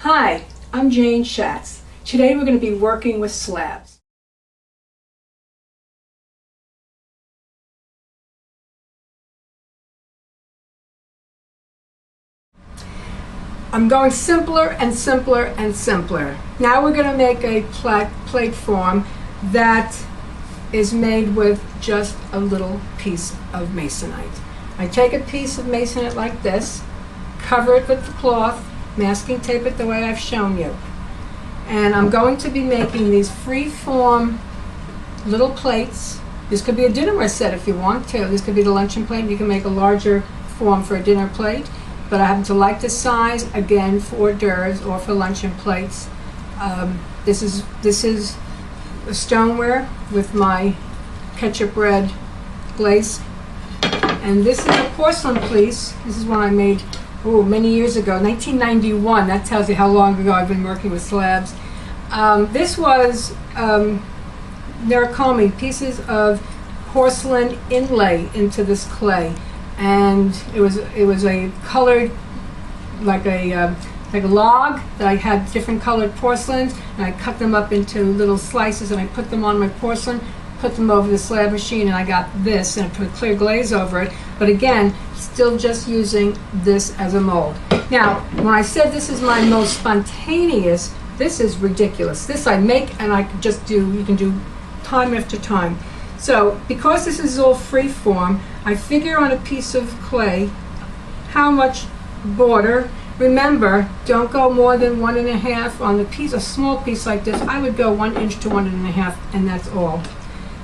Hi, I'm Jane Schatz. Today we're going to be working with slabs. I'm going simpler and simpler and simpler. Now we're going to make a plate form that is made with just a little piece of masonite. I take a piece of masonite like this, cover it with the cloth, masking tape it the way I've shown you. And I'm going to be making these free-form little plates. This could be a dinnerware set if you want to. This could be the luncheon plate. You can make a larger form for a dinner plate. But I happen to like this size, again, for hors d'oeuvres or for luncheon plates. This is a stoneware with my ketchup red glaze. And this is a porcelain piece. This is one I made many years ago, 1991. That tells you how long ago I've been working with slabs. This was Narikomi, pieces of porcelain inlay into this clay, and it was a colored like a log that I had different colored porcelains, and I cut them up into little slices and I put them on my porcelain, put them over the slab machine, and I got this, and I put clear glaze over it. But again, still just using this as a mold. Now, when I said this is my most spontaneous, this is ridiculous. This I make and I can just do, you can do time after time. So, because this is all free form, I figure on a piece of clay how much border. Remember, don't go more than 1.5 on the piece. A small piece like this, I would go 1 inch to 1.5, and that's all.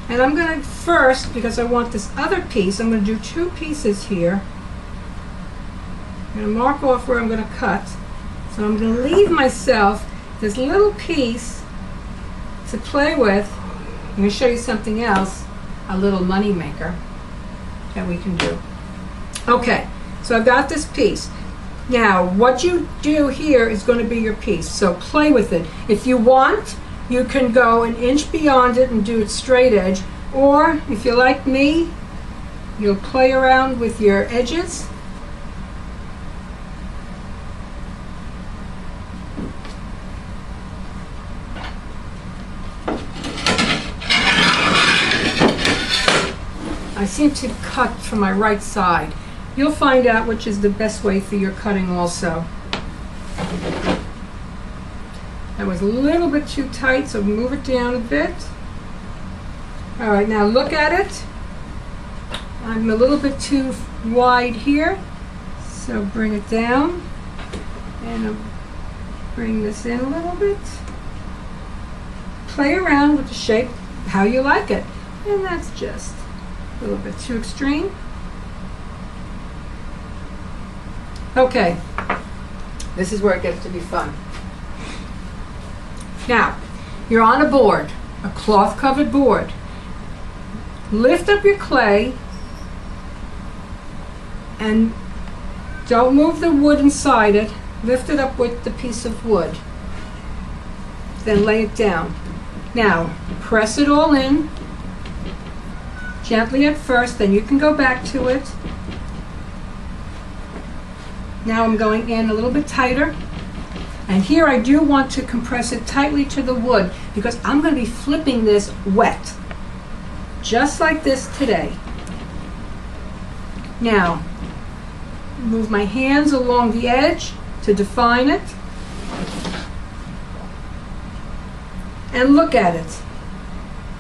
And I'm going to first, because I want this other piece, I'm going to do 2 pieces here. I'm going to mark off where I'm going to cut. So I'm going to leave myself this little piece to play with. I'm going to show you something else, a little money maker that we can do. Okay, so I've got this piece. Now, what you do here is going to be your piece, so play with it. If you want, you can go 1 inch beyond it and do it straight edge, or if you're like me, you'll play around with your edges. I seem to cut from my right side. You'll find out which is the best way for your cutting also. That was a little bit too tight, so move it down a bit. All right, now look at it. I'm a little bit too wide here, so bring it down. And I'll bring this in a little bit. Play around with the shape how you like it. And that's just a little bit too extreme. Okay, this is where it gets to be fun. Now, you're on a board, a cloth-covered board. Lift up your clay and don't move the wood inside it. Lift it up with the piece of wood. Then lay it down. Now, press it all in, gently at first, then you can go back to it. Now I'm going in a little bit tighter. And here I do want to compress it tightly to the wood because I'm going to be flipping this wet. Just like this today. Now, move my hands along the edge to define it. And look at it.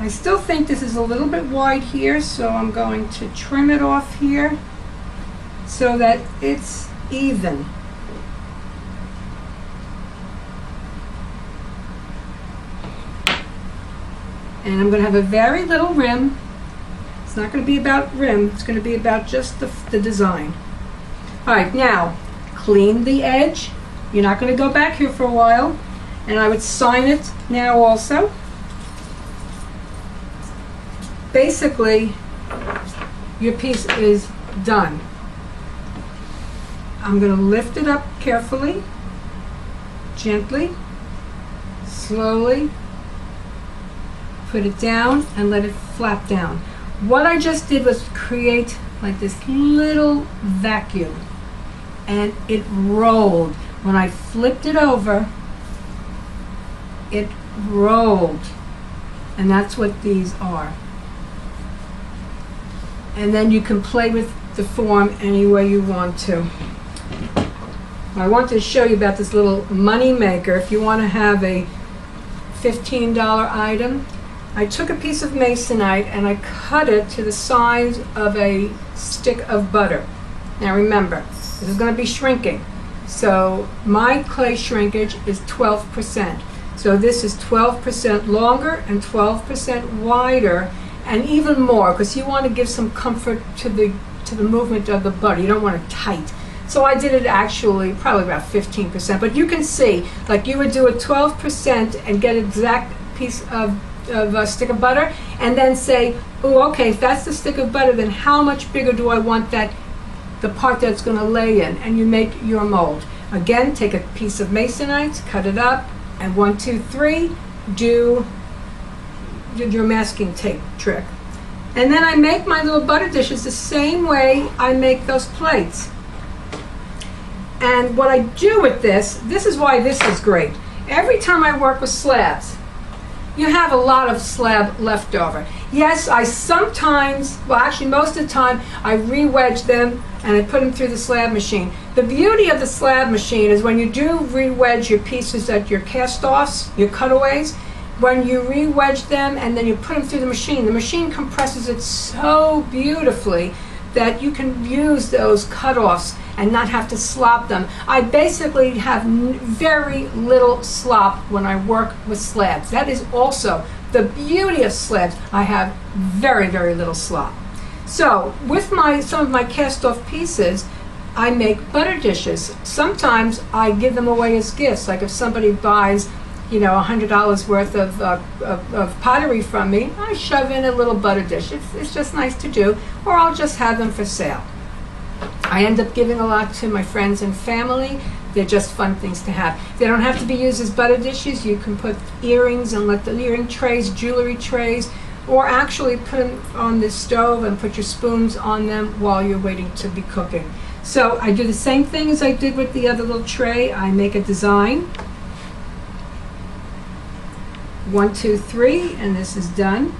I still think this is a little bit wide here, so I'm going to trim it off here so that it's even. And I'm going to have a very little rim. It's not going to be about rim, it's going to be about just the design. Alright, now clean the edge. You're not going to go back here for a while. And I would sign it now also. Basically, your piece is done. I'm going to lift it up carefully, gently, slowly, put it down and let it flap down. What I just did was create like this little vacuum, and it rolled. when I flipped it over, it rolled. And that's what these are. And then you can play with the form any way you want to. I want to show you about this little money maker. If you want to have a $15 item, I took a piece of masonite and I cut it to the size of a stick of butter. Now remember, this is going to be shrinking. So my clay shrinkage is 12%. So this is 12% longer and 12% wider, and even more, because you want to give some comfort to the movement of the butter. You don't want it tight. So I did it actually probably about 15%. But you can see, like you would do a 12% and get an exact piece of a stick of butter, and then say, oh, okay, if that's the stick of butter, then how much bigger do I want the part that's going to lay in? And you make your mold. Again, take a piece of masonite, cut it up, and 1, 2, 3, do your masking tape trick. And then I make my little butter dishes the same way I make those plates. And what I do with this is why this is great. Every time I work with slabs, you have a lot of slab left over. Yes, I sometimes, well actually most of the time, I re-wedge them and I put them through the slab machine. The beauty of the slab machine is when you do re-wedge your pieces at your cast-offs, your cutaways, when you re-wedge them and then you put them through the machine compresses it so beautifully that you can use those cut-offs and not have to slop them. I basically have very little slop when I work with slabs. That is also the beauty of slabs. I have very, very little slop. So with some of my cast-off pieces, I make butter dishes. Sometimes I give them away as gifts. Like if somebody buys, you know, $100 worth of pottery from me, I shove in a little butter dish. It's just nice to do, or I'll just have them for sale. I end up giving a lot to my friends and family. They're just fun things to have. They don't have to be used as butter dishes. You can put earrings and let the earring trays, jewelry trays, or actually put them on the stove and put your spoons on them while you're waiting to be cooking. So I do the same thing as I did with the other little tray. I make a design. 1, 2, 3, and this is done.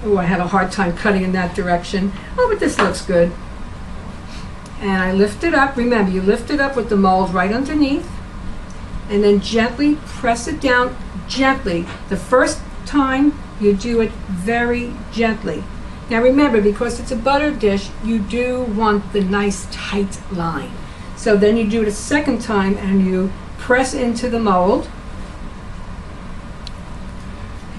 Oh, I have a hard time cutting in that direction. Oh, but this looks good. And I lift it up. Remember, you lift it up with the mold right underneath, and then gently press it down, gently. The first time you do it very gently. Now remember, because it's a butter dish, you do want the nice tight line. So then you do it a second time and you press into the mold.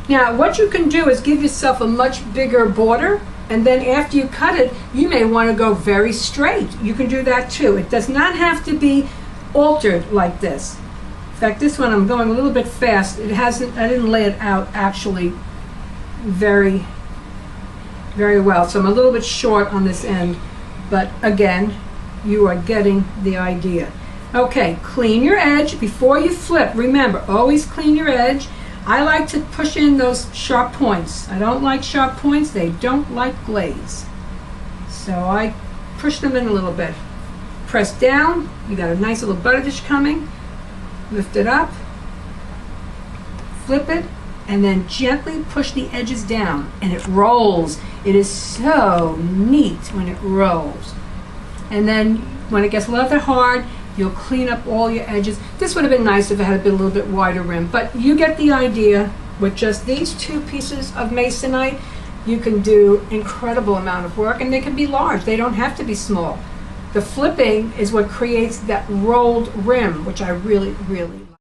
Now what you can do is give yourself a much bigger border, and then after you cut it, you may want to go very straight. You can do that too. It does not have to be altered like this. In fact, this one I'm going a little bit fast. I didn't lay it out actually very well. So I'm a little bit short on this end, but again, you are getting the idea. Okay, clean your edge before you flip. Remember, always clean your edge. I like to push in those sharp points. I don't like sharp points. They don't like glaze. So I push them in a little bit. Press down. You got a nice little butter dish coming. Lift it up. Flip it. And then gently push the edges down. And it rolls. It is so neat when it rolls. And then when it gets a little bit hard, you'll clean up all your edges. This would have been nice if it had been a little bit wider rim, but you get the idea. With just these 2 pieces of masonite, you can do incredible amount of work, and they can be large. They don't have to be small. The flipping is what creates that rolled rim, which I really, really like.